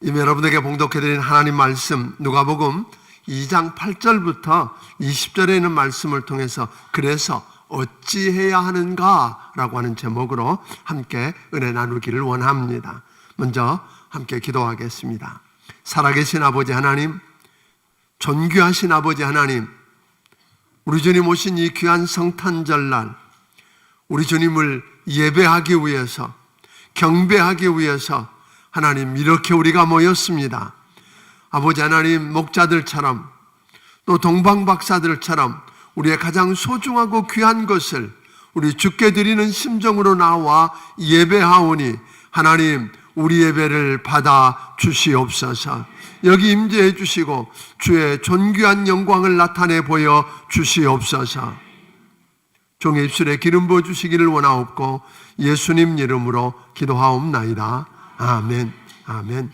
이미 여러분에게 봉독해드린 하나님 말씀 누가복음 2장 8절부터 20절에 있는 말씀을 통해서 그래서 어찌해야 하는가 라고 하는 제목으로 함께 은혜 나누기를 원합니다. 먼저 함께 기도하겠습니다. 살아계신 아버지 하나님, 존귀하신 아버지 하나님, 우리 주님 오신 이 귀한 성탄절날 우리 주님을 예배하기 위해서, 경배하기 위해서 하나님 이렇게 우리가 모였습니다. 아버지 하나님, 목자들처럼 또 동방박사들처럼 우리의 가장 소중하고 귀한 것을 우리 주께 드리는 심정으로 나와 예배하오니 하나님 우리 예배를 받아 주시옵소서. 여기 임재해 주시고 주의 존귀한 영광을 나타내 보여 주시옵소서. 종의 입술에 기름 부어 주시기를 원하옵고 예수님 이름으로 기도하옵나이다. 아멘. 아멘.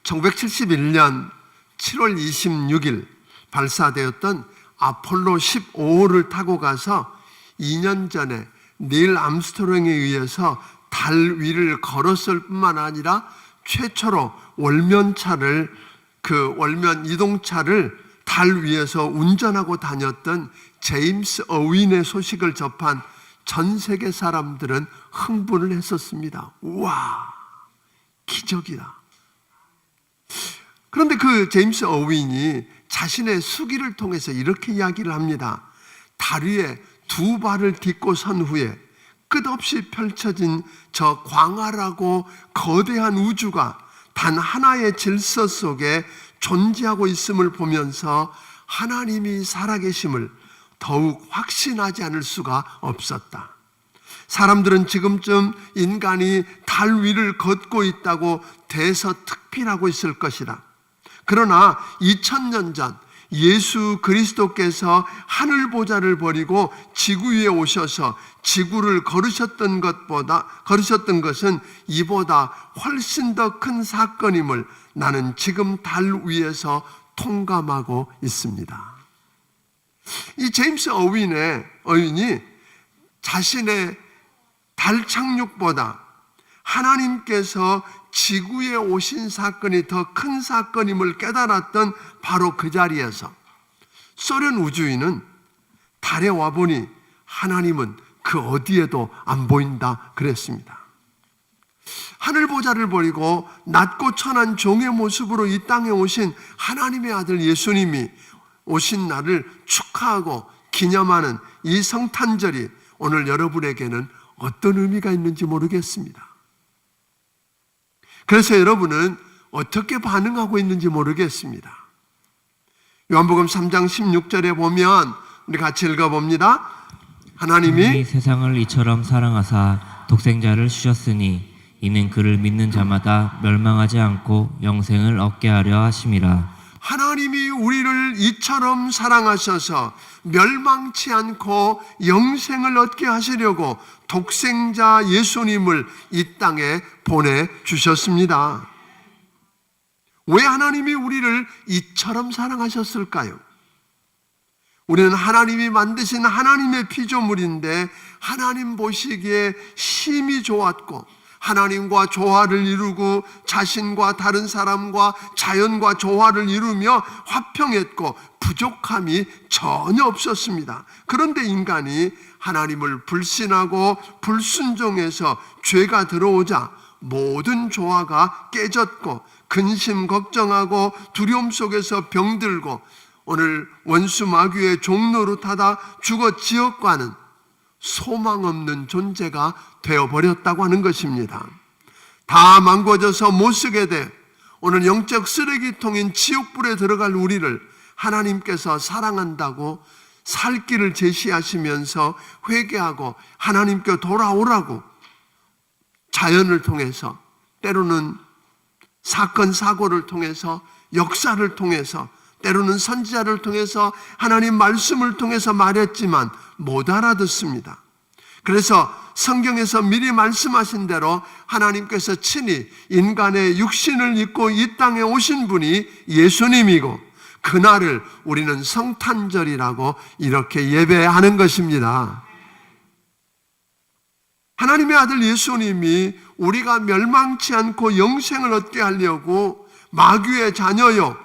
1971년 7월 26일 발사되었던 아폴로 15호를 타고 가서 2년 전에 닐 암스트롱에 의해서 달 위를 걸었을 뿐만 아니라 최초로 월면 이동차를 달 위에서 운전하고 다녔던 제임스 어윈의 소식을 접한 전 세계 사람들은 흥분을 했었습니다. 우와, 기적이다. 그런데 그 제임스 어윈이 자신의 수기를 통해서 이렇게 이야기를 합니다. 달 위에 두 발을 딛고 선 후에 끝없이 펼쳐진 저 광활하고 거대한 우주가 단 하나의 질서 속에 존재하고 있음을 보면서 하나님이 살아계심을 더욱 확신하지 않을 수가 없었다. 사람들은 지금쯤 인간이 달 위를 걷고 있다고 대서특필하고 있을 것이다. 그러나 2000년 전 예수 그리스도께서 하늘 보좌를 버리고 지구 위에 오셔서 지구를 걸으셨던 것은 이보다 훨씬 더 큰 사건임을 나는 지금 달 위에서 통감하고 있습니다. 이 제임스 어윈이 자신의 달 착륙보다 하나님께서 지구에 오신 사건이 더 큰 사건임을 깨달았던 바로 그 자리에서 소련 우주인은 달에 와보니 하나님은 그 어디에도 안 보인다 그랬습니다. 하늘보좌를 버리고 낮고 천한 종의 모습으로 이 땅에 오신 하나님의 아들 예수님이 오신 날을 축하하고 기념하는 이 성탄절이 오늘 여러분에게는 어떤 의미가 있는지 모르겠습니다. 그래서 여러분은 어떻게 반응하고 있는지 모르겠습니다. 요한복음 3장 16절에 보면 우리 같이 읽어봅니다. 하나님이 세상을 이처럼 사랑하사 독생자를 주셨으니 이는 그를 믿는 자마다 멸망하지 않고 영생을 얻게 하려 하심이라. 하나님이 우리를 이처럼 사랑하셔서 멸망치 않고 영생을 얻게 하시려고 독생자 예수님을 이 땅에 보내주셨습니다. 왜 하나님이 우리를 이처럼 사랑하셨을까요? 우리는 하나님이 만드신 하나님의 피조물인데 하나님 보시기에 심히 좋았고 하나님과 조화를 이루고 자신과 다른 사람과 자연과 조화를 이루며 화평했고 부족함이 전혀 없었습니다. 그런데 인간이 하나님을 불신하고 불순종해서 죄가 들어오자 모든 조화가 깨졌고 근심 걱정하고 두려움 속에서 병들고 오늘 원수 마귀의 종로로 타다 죽어 지옥과는 소망 없는 존재가 되어버렸다고 하는 것입니다. 다 망가져서 못쓰게 돼 오늘 영적 쓰레기통인 지옥불에 들어갈 우리를 하나님께서 사랑한다고 살 길을 제시하시면서 회개하고 하나님께 돌아오라고 자연을 통해서 때로는 사건 사고를 통해서 역사를 통해서 때로는 선지자를 통해서 하나님 말씀을 통해서 말했지만 못 알아듣습니다. 그래서 성경에서 미리 말씀하신 대로 하나님께서 친히 인간의 육신을 입고 이 땅에 오신 분이 예수님이고 그날을 우리는 성탄절이라고 이렇게 예배하는 것입니다. 하나님의 아들 예수님이 우리가 멸망치 않고 영생을 얻게 하려고 마귀의 자녀요,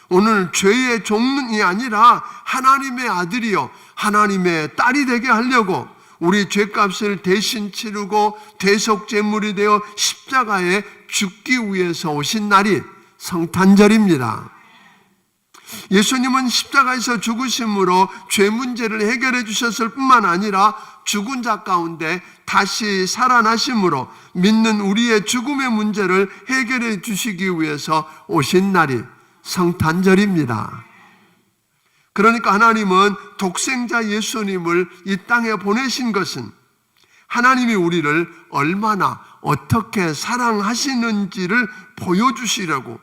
오늘 죄의 종이 아니라 하나님의 아들이요 하나님의 딸이 되게 하려고 우리 죄값을 대신 치르고 대속제물이 되어 십자가에 죽기 위해서 오신 날이 성탄절입니다. 예수님은 십자가에서 죽으심으로 죄 문제를 해결해 주셨을 뿐만 아니라 죽은 자 가운데 다시 살아나심으로 믿는 우리의 죽음의 문제를 해결해 주시기 위해서 오신 날이 성탄절입니다. 그러니까 하나님은 독생자 예수님을 이 땅에 보내신 것은 하나님이 우리를 얼마나 어떻게 사랑하시는지를 보여주시려고,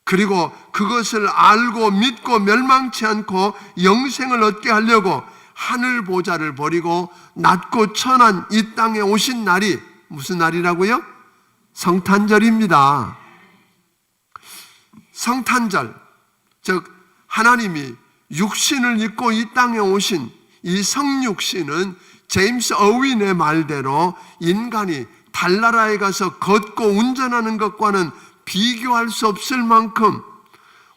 그리고 그것을 알고 믿고 멸망치 않고 영생을 얻게 하려고 하늘 보좌를 버리고 낮고 천한 이 땅에 오신 날이 무슨 날이라고요? 성탄절입니다. 성탄절, 즉 하나님이 육신을 입고 이 땅에 오신 이 성육신은 제임스 어윈의 말대로 인간이 달나라에 가서 걷고 운전하는 것과는 비교할 수 없을 만큼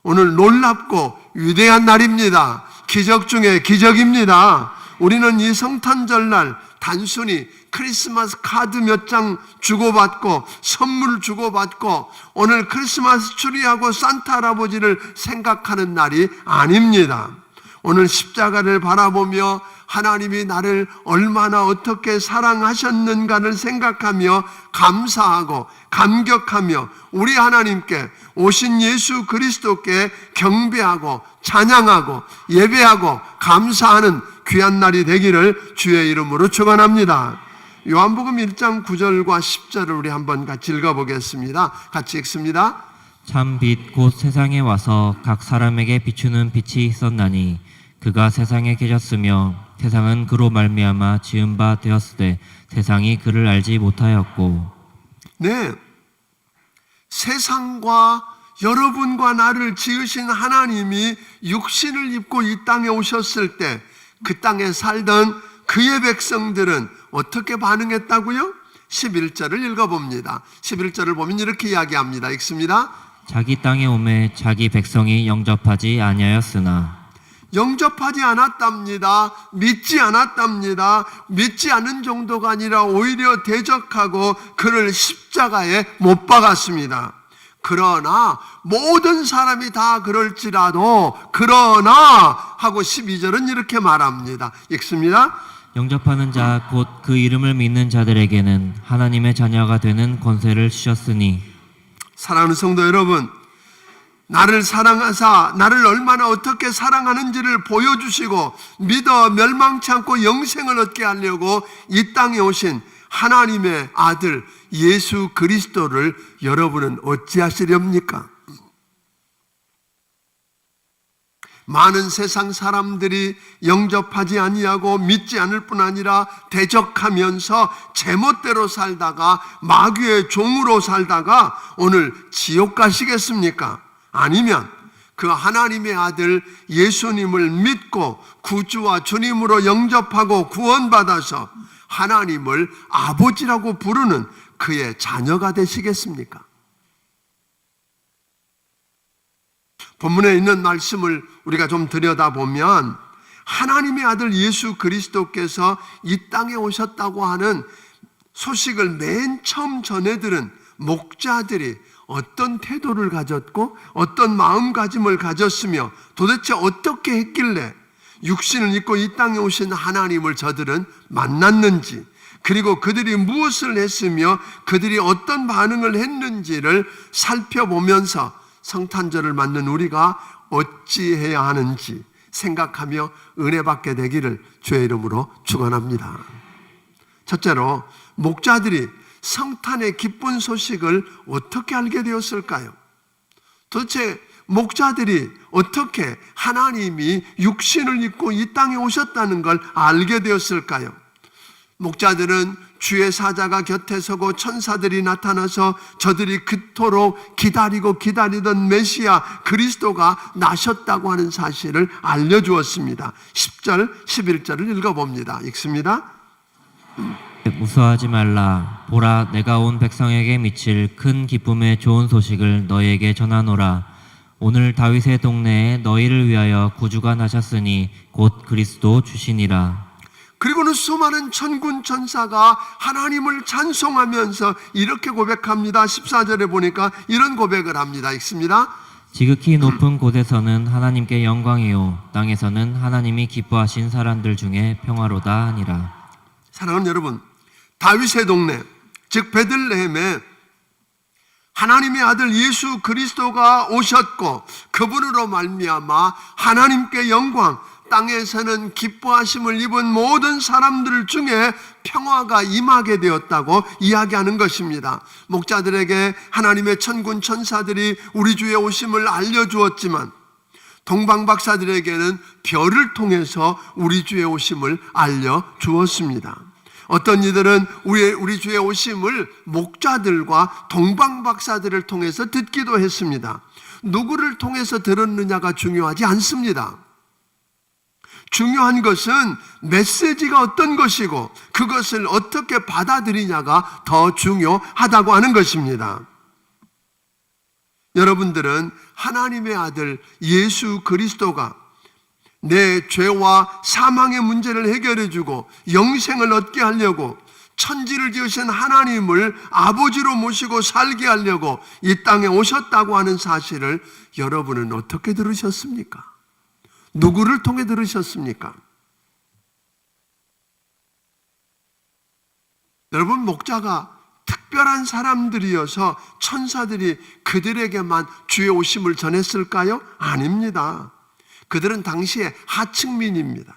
오늘 놀랍고 위대한 날입니다. 기적 중에 기적입니다. 우리는 이 성탄절날 단순히 크리스마스 카드 몇 장 주고받고 선물 주고받고 오늘 크리스마스 추리하고 산타 할아버지를 생각하는 날이 아닙니다. 오늘 십자가를 바라보며 하나님이 나를 얼마나 어떻게 사랑하셨는가를 생각하며 감사하고 감격하며 우리 하나님께 오신 예수 그리스도께 경배하고 찬양하고 예배하고 감사하는 귀한 날이 되기를 주의 이름으로 축원합니다. 요한복음 1장 9절과 10절을 우리 한번 같이 읽어보겠습니다. 같이 읽습니다. 참 빛 곧 세상에 와서 각 사람에게 비추는 빛이 있었나니 그가 세상에 계셨으며 세상은 그로 말미암아 지은 바 되었으되 세상이 그를 알지 못하였고. 네, 세상과 여러분과 나를 지으신 하나님이 육신을 입고 이 땅에 오셨을 때 그 땅에 살던 그의 백성들은 어떻게 반응했다고요? 11절을 읽어봅니다. 11절을 보면 이렇게 이야기합니다. 읽습니다. 자기 땅에 오매 자기 백성이 영접하지 아니하였으나. 영접하지 않았답니다. 믿지 않았답니다. 믿지 않은 정도가 아니라 오히려 대적하고 그를 십자가에 못 박았습니다. 그러나 모든 사람이 다 그럴지라도 그러나 하고 12절은 이렇게 말합니다. 읽습니다. 영접하는 자 곧 그 이름을 믿는 자들에게는 하나님의 자녀가 되는 권세를 주셨으니. 사랑하는 성도 여러분, 나를 사랑하사 나를 얼마나 어떻게 사랑하는지를 보여주시고 믿어 멸망치 않고 영생을 얻게 하려고 이 땅에 오신 하나님의 아들 예수 그리스도를 여러분은 어찌하시렵니까? 많은 세상 사람들이 영접하지 아니하고 믿지 않을 뿐 아니라 대적하면서 제멋대로 살다가 마귀의 종으로 살다가 오늘 지옥 가시겠습니까? 아니면 그 하나님의 아들 예수님을 믿고 구주와 주님으로 영접하고 구원받아서 하나님을 아버지라고 부르는 그의 자녀가 되시겠습니까? 본문에 있는 말씀을 우리가 좀 들여다보면 하나님의 아들 예수 그리스도께서 이 땅에 오셨다고 하는 소식을 맨 처음 전해들은 목자들이 어떤 태도를 가졌고 어떤 마음가짐을 가졌으며 도대체 어떻게 했길래 육신을 입고 이 땅에 오신 하나님을 저들은 만났는지, 그리고 그들이 무엇을 했으며 그들이 어떤 반응을 했는지를 살펴보면서 성탄절을 맞는 우리가 어찌해야 하는지 생각하며 은혜 받게 되기를 주의 이름으로 축원합니다. 첫째로, 목자들이 성탄의 기쁜 소식을 어떻게 알게 되었을까요? 도대체 목자들이 어떻게 하나님이 육신을 입고 이 땅에 오셨다는 걸 알게 되었을까요? 목자들은 주의 사자가 곁에 서고 천사들이 나타나서 저들이 그토록 기다리던 메시아 그리스도가 나셨다고 하는 사실을 알려주었습니다. 10절, 11절을 읽어봅니다. 읽습니다. 무서워하지 말라. 보라, 내가 온 백성에게 미칠 큰 기쁨의 좋은 소식을 너희에게 전하노라. 오늘 다윗의 동네에 너희를 위하여 구주가 나셨으니 곧 그리스도 주시니라. 그리고는 수많은 천군 천사가 하나님을 찬송하면서 이렇게 고백합니다. 14절에 보니까 이런 고백을 합니다. 읽습니다. 지극히 높은 곳에서는 하나님께 영광이요 땅에서는 하나님이 기뻐하신 사람들 중에 평화로다 하니라. 사랑하는 여러분, 다윗의 동네, 즉 베들레헴에 하나님의 아들 예수 그리스도가 오셨고 그분으로 말미암아 하나님께 영광, 땅에서는 기뻐하심을 입은 모든 사람들 중에 평화가 임하게 되었다고 이야기하는 것입니다. 목자들에게 하나님의 천군 천사들이 우리 주의 오심을 알려주었지만 동방박사들에게는 별을 통해서 우리 주의 오심을 알려주었습니다. 어떤 이들은 우리 주의 오심을 목자들과 동방박사들을 통해서 듣기도 했습니다. 누구를 통해서 들었느냐가 중요하지 않습니다. 중요한 것은 메시지가 어떤 것이고 그것을 어떻게 받아들이냐가 더 중요하다고 하는 것입니다. 여러분들은 하나님의 아들 예수 그리스도가 내 죄와 사망의 문제를 해결해주고 영생을 얻게 하려고 천지를 지으신 하나님을 아버지로 모시고 살게 하려고 이 땅에 오셨다고 하는 사실을 여러분은 어떻게 들으셨습니까? 누구를 통해 들으셨습니까? 여러분, 목자가 특별한 사람들이어서 천사들이 그들에게만 주의 오심을 전했을까요? 아닙니다. 그들은 당시에 하층민입니다.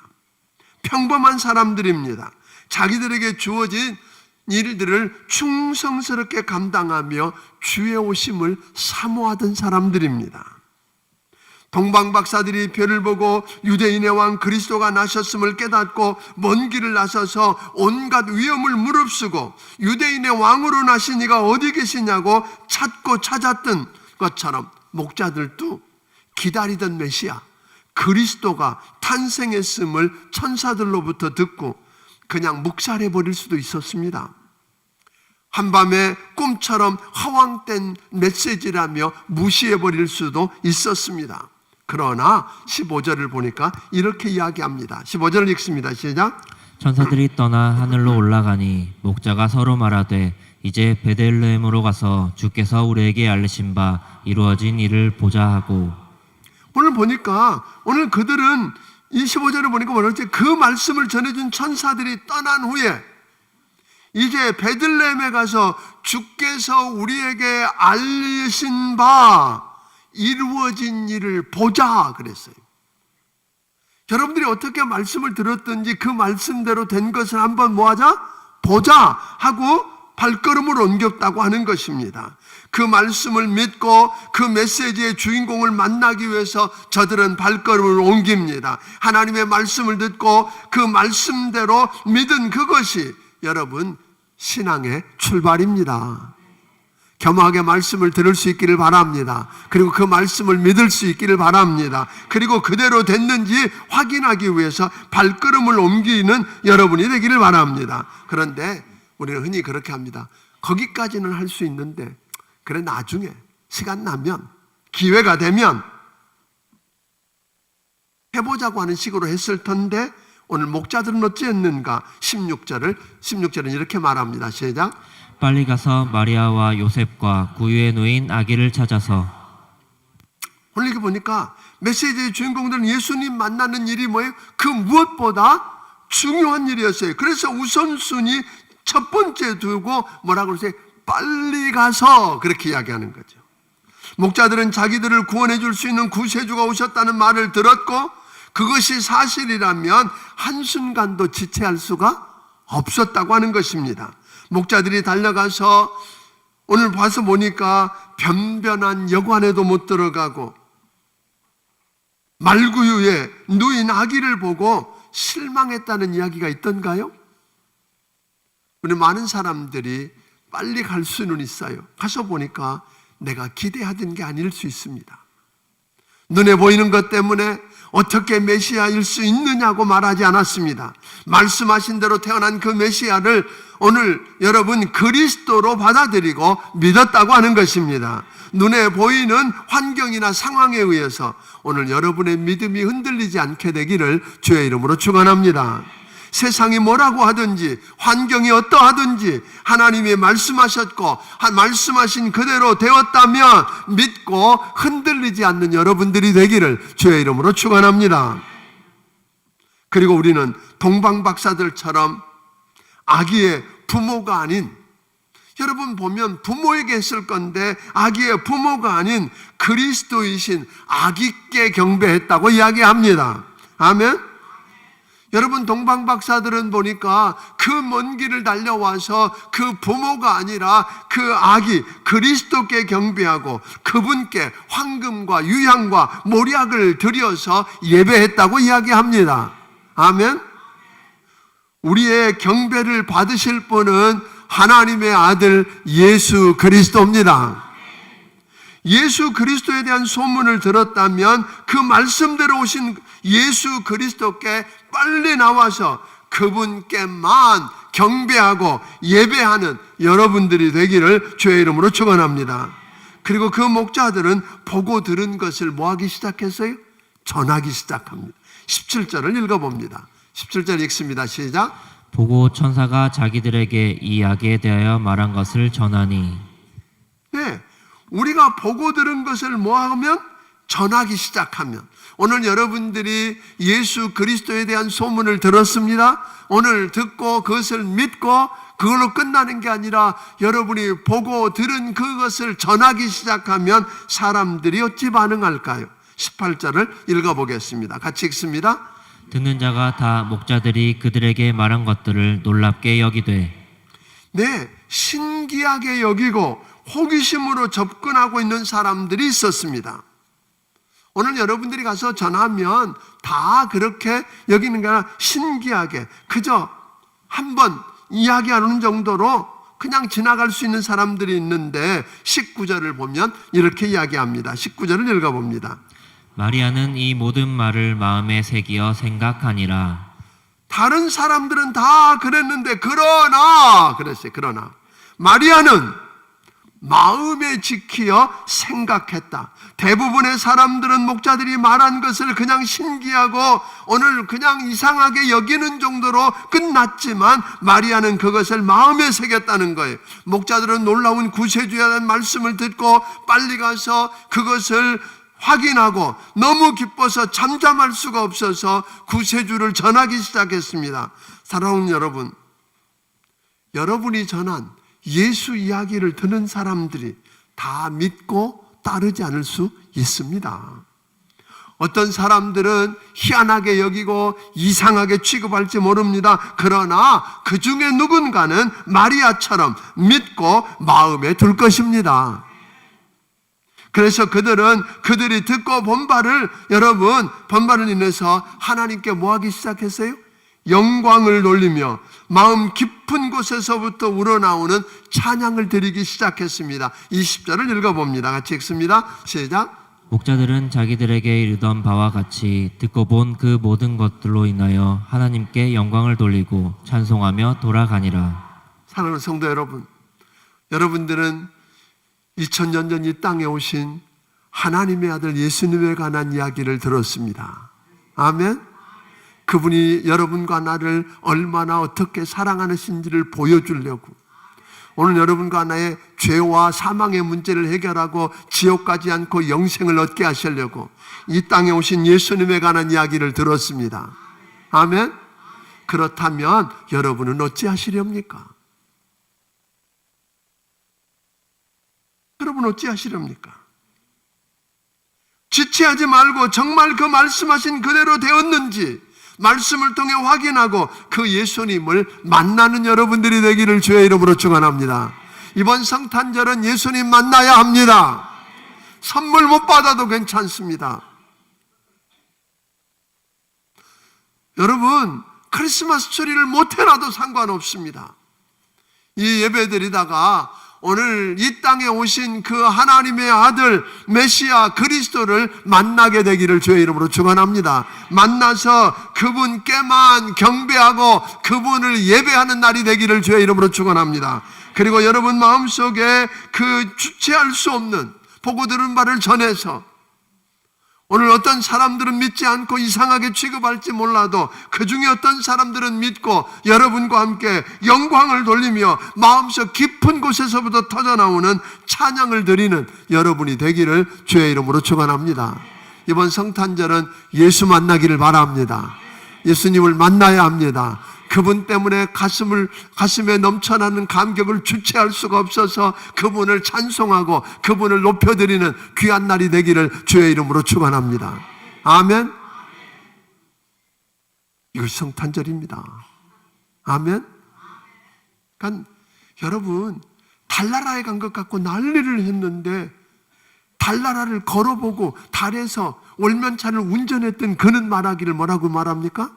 평범한 사람들입니다. 자기들에게 주어진 일들을 충성스럽게 감당하며 주의 오심을 사모하던 사람들입니다. 동방박사들이 별을 보고 유대인의 왕 그리스도가 나셨음을 깨닫고 먼 길을 나서서 온갖 위험을 무릅쓰고 유대인의 왕으로 나신 이가 어디 계시냐고 찾고 찾았던 것처럼 목자들도 기다리던 메시아 그리스도가 탄생했음을 천사들로부터 듣고 그냥 묵살해버릴 수도 있었습니다. 한밤에 꿈처럼 허황된 메시지라며 무시해버릴 수도 있었습니다. 그러나 15절을 보니까 이렇게 이야기합니다. 15절을 읽습니다. 시작. 천사들이 떠나 하늘로 올라가니 목자가 서로 말하되 이제 베들레헴으로 가서 주께서 우리에게 알리신 바 이루어진 일을 보자 하고. 오늘 그들은 이 15절을 보니까 뭐라지? 그 말씀을 전해준 천사들이 떠난 후에 이제 베들레헴에 가서 주께서 우리에게 알리신 바 이루어진 일을 보자 그랬어요. 여러분들이 어떻게 말씀을 들었든지 그 말씀대로 된 것을 한번 뭐하자? 보자 하고 발걸음을 옮겼다고 하는 것입니다. 그 말씀을 믿고 그 메시지의 주인공을 만나기 위해서 저들은 발걸음을 옮깁니다. 하나님의 말씀을 듣고 그 말씀대로 믿은 그것이 여러분 신앙의 출발입니다. 겸허하게 말씀을 들을 수 있기를 바랍니다. 그리고 그 말씀을 믿을 수 있기를 바랍니다. 그리고 그대로 됐는지 확인하기 위해서 발걸음을 옮기는 여러분이 되기를 바랍니다. 그런데 우리는 흔히 그렇게 합니다. 거기까지는 할 수 있는데 그래 나중에 시간 나면 기회가 되면 해보자고 하는 식으로 했을 텐데 오늘 목자들은 어찌했는가? 16절은 이렇게 말합니다. 시작. 빨리 가서 마리아와 요셉과 구유에 놓인 아기를 찾아서. 오늘 이렇게 보니까 메시지의 주인공들은 예수님 만나는 일이 뭐예요? 그 무엇보다 중요한 일이었어요. 그래서 우선순위 첫 번째 두고 뭐라고 그러세요? 빨리 가서 그렇게 이야기하는 거죠. 목자들은 자기들을 구원해 줄 수 있는 구세주가 오셨다는 말을 들었고 그것이 사실이라면 한순간도 지체할 수가 없었다고 하는 것입니다. 목자들이 달려가서 오늘 봐서 보니까 변변한 여관에도 못 들어가고 말구유에 누인 아기를 보고 실망했다는 이야기가 있던가요? 우리 많은 사람들이 빨리 갈 수는 있어요. 가서 보니까 내가 기대하던 게 아닐 수 있습니다. 눈에 보이는 것 때문에 어떻게 메시아일 수 있느냐고 말하지 않았습니다. 말씀하신 대로 태어난 그 메시아를 오늘 여러분 그리스도로 받아들이고 믿었다고 하는 것입니다. 눈에 보이는 환경이나 상황에 의해서 오늘 여러분의 믿음이 흔들리지 않게 되기를 주의 이름으로 축원합니다. 세상이 뭐라고 하든지 환경이 어떠하든지 하나님이 말씀하셨고 말씀하신 그대로 되었다면 믿고 흔들리지 않는 여러분들이 되기를 주의 이름으로 축원합니다. 그리고 우리는 동방박사들처럼 아기의 부모가 아닌, 여러분 보면 부모에게 했을 건데 아기의 부모가 아닌 그리스도이신 아기께 경배했다고 이야기합니다. 아멘. 여러분 동방박사들은 보니까 그 먼 길을 달려와서 그 부모가 아니라 그 아기 그리스도께 경배하고 그분께 황금과 유향과 몰약을 드려서 예배했다고 이야기합니다. 아멘. 우리의 경배를 받으실 분은 하나님의 아들 예수 그리스도입니다. 예수 그리스도에 대한 소문을 들었다면 그 말씀대로 오신 예수 그리스도께 빨리 나와서 그분께만 경배하고 예배하는 여러분들이 되기를 주의 이름으로 축원합니다. 그리고 그 목자들은 보고 들은 것을 뭐하기 시작했어요? 전하기 시작합니다. 17절을 읽어봅니다. 17절 읽습니다. 시작. 보고 천사가 자기들에게 이 아기에 대하여 말한 것을 전하니. 네, 우리가 보고 들은 것을 뭐하면? 전하기 시작하면. 오늘 여러분들이 예수 그리스도에 대한 소문을 들었습니다. 오늘 듣고 그것을 믿고 그걸로 끝나는 게 아니라 여러분이 보고 들은 그것을 전하기 시작하면 사람들이 어찌 반응할까요? 18절을 읽어보겠습니다. 같이 읽습니다. 듣는 자가 다 목자들이 그들에게 말한 것들을 놀랍게 여기되. 네, 신기하게 여기고 호기심으로 접근하고 있는 사람들이 있었습니다. 오늘 여러분들이 가서 전하면 다 그렇게 여기는 게 아니라 신기하게 그저 한번 이야기하는 정도로 그냥 지나갈 수 있는 사람들이 있는데 19절을 보면 이렇게 이야기합니다. 19절을 읽어봅니다. 마리아는 이 모든 말을 마음에 새기어 생각하니라. 다른 사람들은 다 그랬는데 그러나 마리아는 마음에 지키어 생각했다. 대부분의 사람들은 목자들이 말한 것을 그냥 신기하고 오늘 그냥 이상하게 여기는 정도로 끝났지만 마리아는 그것을 마음에 새겼다는 거예요. 목자들은 놀라운 구세주에 대한 말씀을 듣고 빨리 가서 그것을 확인하고 너무 기뻐서 잠잠할 수가 없어서 구세주를 전하기 시작했습니다. 사랑하는 여러분, 여러분이 전한 예수 이야기를 듣는 사람들이 다 믿고 따르지 않을 수 있습니다. 어떤 사람들은 희한하게 여기고 이상하게 취급할지 모릅니다. 그러나 그 중에 누군가는 마리아처럼 믿고 마음에 둘 것입니다. 그래서 그들이 듣고 본 바를 본바를 인해서 하나님께 뭐하기 시작했어요? 영광을 돌리며 마음 깊은 곳에서부터 우러나오는 찬양을 드리기 시작했습니다. 20절을 읽어봅니다. 같이 읽습니다. 시작. 목자들은 자기들에게 이르던 바와 같이 듣고 본 그 모든 것들로 인하여 하나님께 영광을 돌리고 찬송하며 돌아가니라. 사랑하는 성도 여러분, 여러분들은 2000년 전 이 땅에 오신 하나님의 아들 예수님에 관한 이야기를 들었습니다. 아멘. 그분이 여러분과 나를 얼마나 어떻게 사랑하시는지를 보여주려고 오늘 여러분과 나의 죄와 사망의 문제를 해결하고 지옥 가지 않고 영생을 얻게 하시려고 이 땅에 오신 예수님에 관한 이야기를 들었습니다. 아멘. 그렇다면 여러분은 어찌하시렵니까? 여러분 어찌하시렵니까? 지체하지 말고 정말 그 말씀하신 그대로 되었는지 말씀을 통해 확인하고 그 예수님을 만나는 여러분들이 되기를 주의 이름으로 축원합니다. 이번 성탄절은 예수님 만나야 합니다. 선물 못 받아도 괜찮습니다. 여러분 크리스마스 트리를 못 해놔도 상관없습니다. 이 예배 드리다가 오늘 이 땅에 오신 그 하나님의 아들 메시아 그리스도를 만나게 되기를 주의 이름으로 축원합니다. 만나서 그분께만 경배하고 그분을 예배하는 날이 되기를 주의 이름으로 축원합니다. 그리고 여러분 마음속에 그 주체할 수 없는 보고 들은 바를 전해서 오늘 어떤 사람들은 믿지 않고 이상하게 취급할지 몰라도 그 중에 어떤 사람들은 믿고 여러분과 함께 영광을 돌리며 마음속 깊은 곳에서부터 터져나오는 찬양을 드리는 여러분이 되기를 주의 이름으로 축원합니다. 이번 성탄절은 예수 만나기를 바랍니다. 예수님을 만나야 합니다. 그분 때문에 가슴에 넘쳐나는 감격을 주체할 수가 없어서 그분을 찬송하고 그분을 높여드리는 귀한 날이 되기를 주의 이름으로 축원합니다. 아멘. 이것이 성탄절입니다. 아멘. 그러니까 여러분 달나라에 간 것 같고 난리를 했는데 달나라를 걸어보고 달에서 월면차를 운전했던 그는 말하기를 뭐라고 말합니까?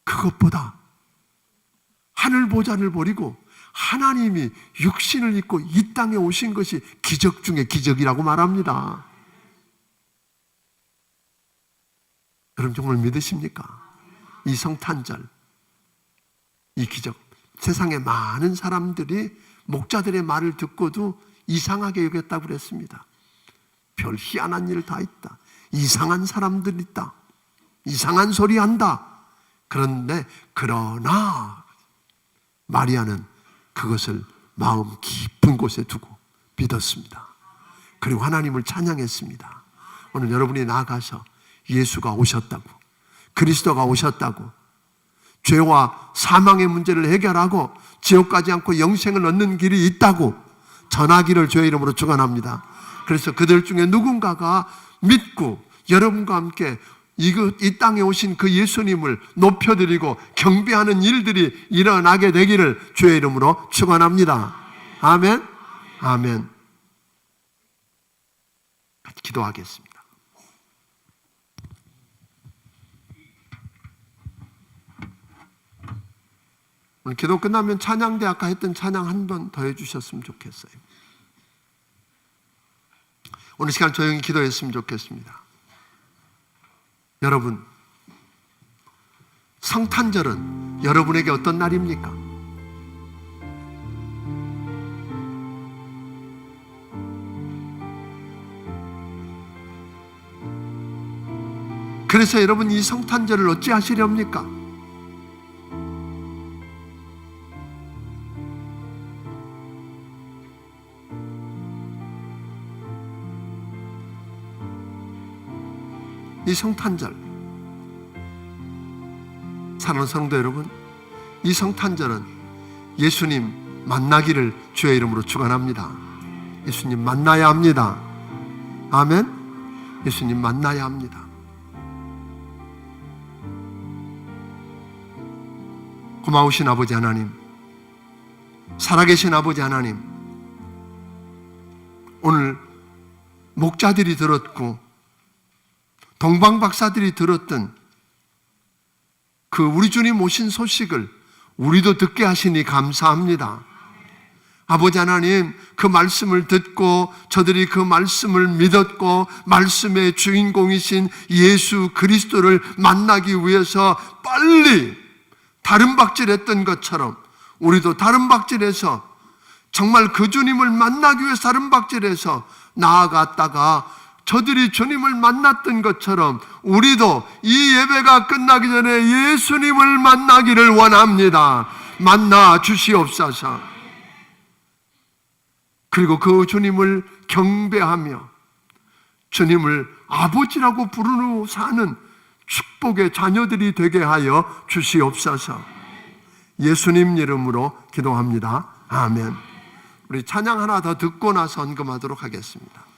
그것보다 하늘 보좌를 버리고 하나님이 육신을 입고 이 땅에 오신 것이 기적 중에 기적이라고 말합니다. 여러분 정말 믿으십니까? 이 성탄절, 이 기적, 세상에 많은 사람들이 목자들의 말을 듣고도 이상하게 여겼다고 그랬습니다. 별 희한한 일 다 있다. 이상한 사람들 있다. 이상한 소리 한다. 그러나 마리아는 그것을 마음 깊은 곳에 두고 믿었습니다. 그리고 하나님을 찬양했습니다. 오늘 여러분이 나가서 예수가 오셨다고, 그리스도가 오셨다고, 죄와 사망의 문제를 해결하고 지옥 가지 않고 영생을 얻는 길이 있다고 전하기를 주의 이름으로 축원합니다. 그래서 그들 중에 누군가가 믿고 여러분과 함께 이 땅에 오신 그 예수님을 높여드리고 경배하는 일들이 일어나게 되기를 주의 이름으로 축원합니다. 아멘. 아멘. 기도하겠습니다. 오늘 기도 끝나면 찬양대 아까 했던 찬양 한 번 더 해주셨으면 좋겠어요. 오늘 시간 조용히 기도했으면 좋겠습니다. 여러분, 성탄절은 여러분에게 어떤 날입니까? 그래서 여러분 이 성탄절을 어찌 하시렵니까? 이 성탄절, 사랑하는 성도 여러분, 이 성탄절은 예수님 만나기를 주의 이름으로 축원합니다. 예수님 만나야 합니다. 아멘. 예수님 만나야 합니다. 고마우신 아버지 하나님, 살아계신 아버지 하나님, 오늘 목자들이 들었고 동방박사들이 들었던 그 우리 주님 오신 소식을 우리도 듣게 하시니 감사합니다. 아버지 하나님, 그 말씀을 듣고 저들이 그 말씀을 믿었고 말씀의 주인공이신 예수 그리스도를 만나기 위해서 빨리 다름박질했던 것처럼 우리도 다름박질해서 정말 그 주님을 만나기 위해서 다름박질해서 나아갔다가 저들이 주님을 만났던 것처럼 우리도 이 예배가 끝나기 전에 예수님을 만나기를 원합니다. 만나 주시옵소서. 그리고 그 주님을 경배하며 주님을 아버지라고 부르는 사는 축복의 자녀들이 되게 하여 주시옵소서. 예수님 이름으로 기도합니다. 아멘. 우리 찬양 하나 더 듣고 나서 헌금하도록 하겠습니다.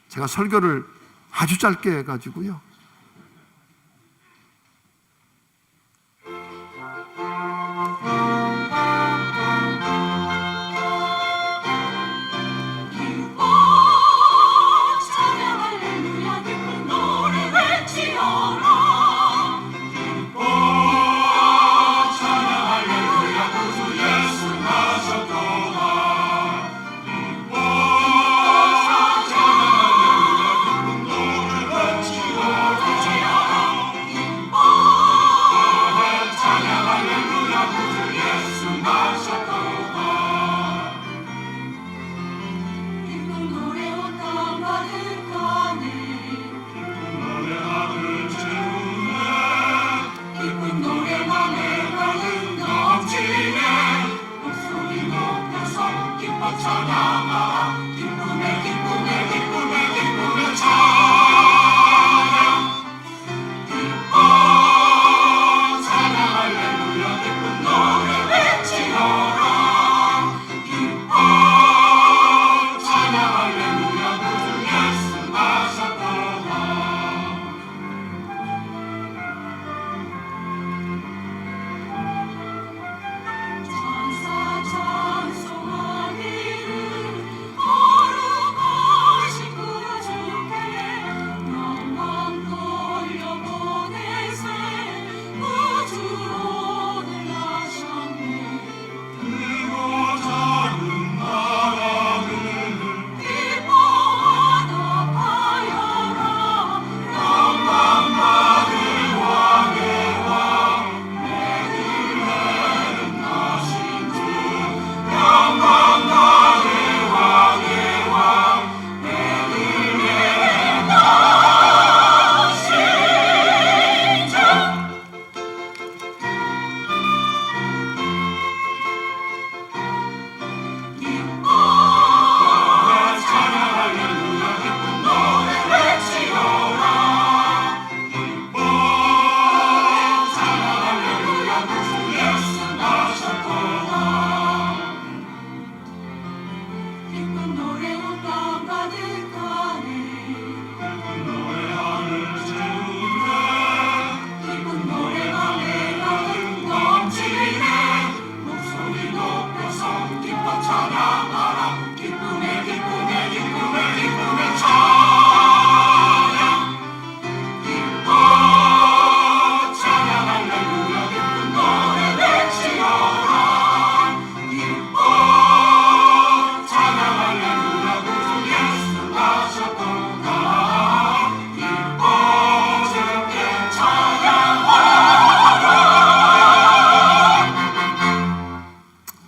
제가 설교를 아주 짧게 해가지고요. 찬양 할렐루야 구주 예수 나셨다.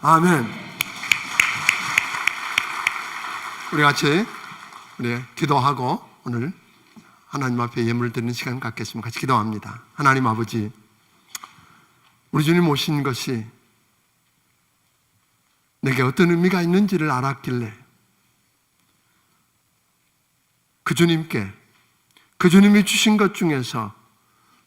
아멘. 우리 같이 기도하고 오늘 하나님 앞에 예물을 드리는 시간 갖겠습니다. 같이 기도합니다. 하나님 아버지, 우리 주님 오신 것이 내게 어떤 의미가 있는지를 알았길래 그 주님께, 그 주님이 주신 것 중에서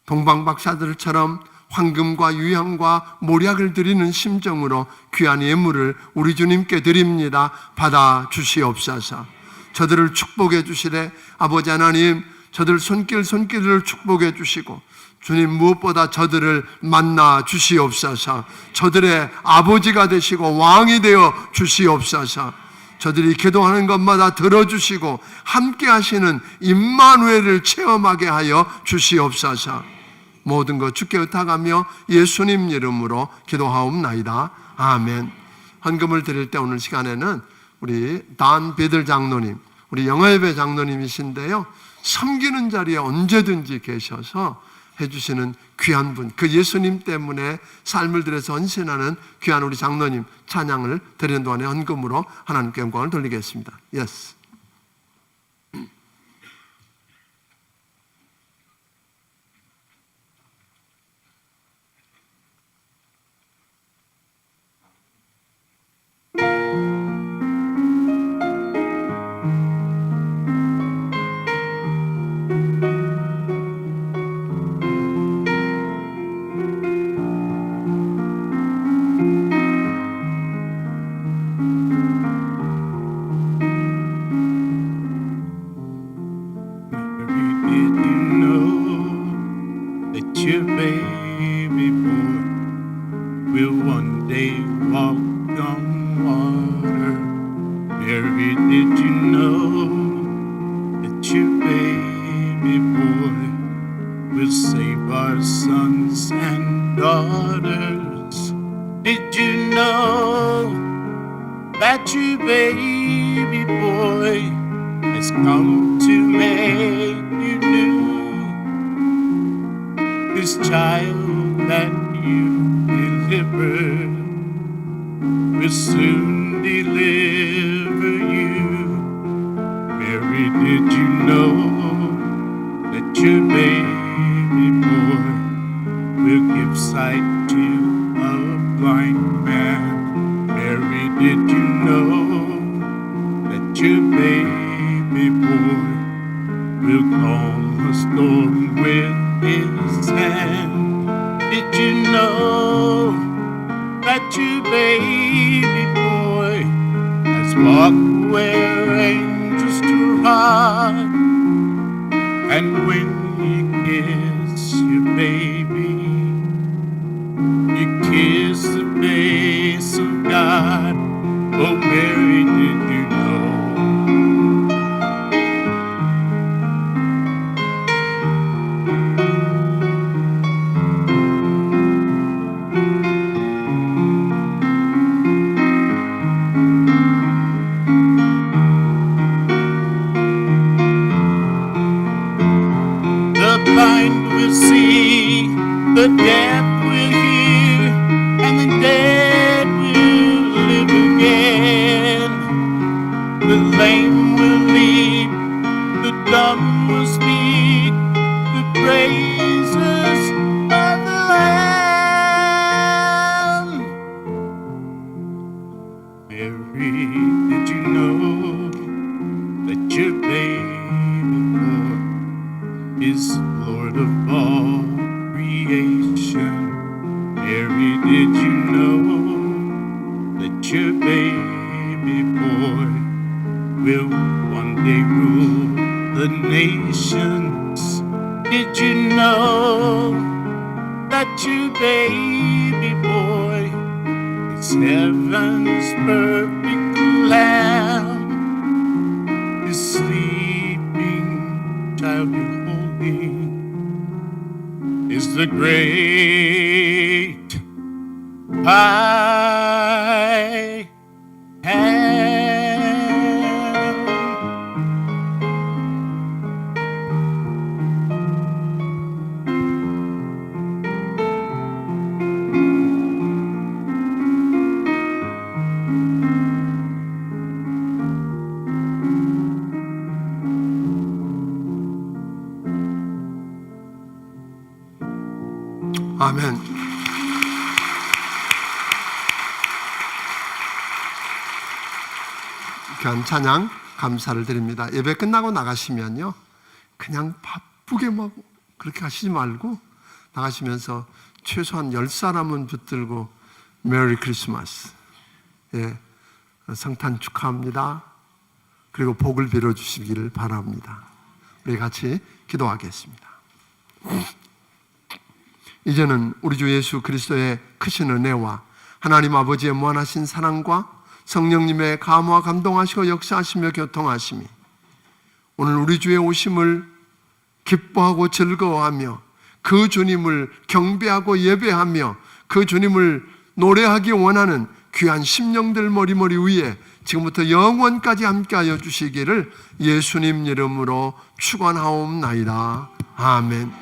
동방박사들처럼 황금과 유향과 몰약을 드리는 심정으로 귀한 예물을 우리 주님께 드립니다. 받아 주시옵소서. 저들을 축복해 주시되 아버지 하나님, 저들 손길을 축복해 주시고 주님 무엇보다 저들을 만나 주시옵소서. 저들의 아버지가 되시고 왕이 되어 주시옵소서. 저들이 기도하는 것마다 들어주시고 함께 하시는 임마누엘을 체험하게 하여 주시옵소서. 모든 것 주께 의탁하며 예수님 이름으로 기도하옵나이다. 아멘. 헌금을 드릴 때 오늘 시간에는 우리 단 베들 장로님, 우리 영화예배 장로님이신데요, 섬기는 자리에 언제든지 계셔서 해주시는 귀한 분, 그 예수님 때문에 삶을 들여서 헌신하는 귀한 우리 장로님 찬양을 드리는 동안에 헌금으로 하나님께 영광을 돌리겠습니다. Yes. Your baby boy will one day walk on water. Mary, did you know that your baby boy will save our sons and daughters? Did you know that your baby boy has come to make you new? This child that you delivered will soon deliver you. Mary, did you know that your baby boy will give sight to a blind man? Mary, did you know your baby boy will calm a storm with his hand. Did you know that your baby boy has walked where angels trod? And when you kiss your baby, you kiss the face of God. Oh, Mary, did you know? The blind will see, the deaf will hear, and the dead will live again. The lame will leap, the dumb will speak, the praises of the Lamb. Mary, did you know that your baby boy is Lord of all creation? Mary, did you know that your baby boy will one day rule the nations? Did you know that your baby boy is heaven's perfect lamb? His sleeping child beholding is the great I am. 아멘. 귀한 찬양 감사를 드립니다. 예배 끝나고 나가시면요, 그냥 바쁘게 막 그렇게 하시지 말고 나가시면서 최소한 10사람은 붙들고 메리 크리스마스, 예, 성탄 축하합니다, 그리고 복을 빌어주시기를 바랍니다. 우리 같이 기도하겠습니다. 이제는 우리 주 예수 그리스도의 크신 은혜와 하나님 아버지의 무한하신 사랑과 성령님의 감화 감동하시고 역사하시며 교통하심이 오늘 우리 주의 오심을 기뻐하고 즐거워하며 그 주님을 경배하고 예배하며 그 주님을 노래하기 원하는 귀한 심령들 머리머리 위에 지금부터 영원까지 함께하여 주시기를 예수님 이름으로 축원하옵나이다. 아멘.